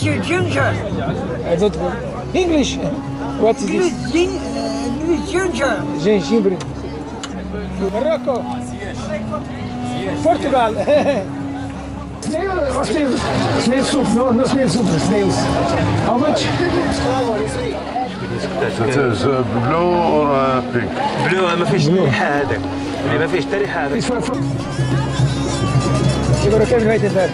Ginger. I don't know. English. What is this? Ginger. Gengibre. Morocco. Portugal. Snail soup. No snail soup. Snails. How much? It is blue or pink. بلو ما فيش ريحه هذاك، ما فيش حتى ريحه هذاك. يقولوا كيف نهاية الدار؟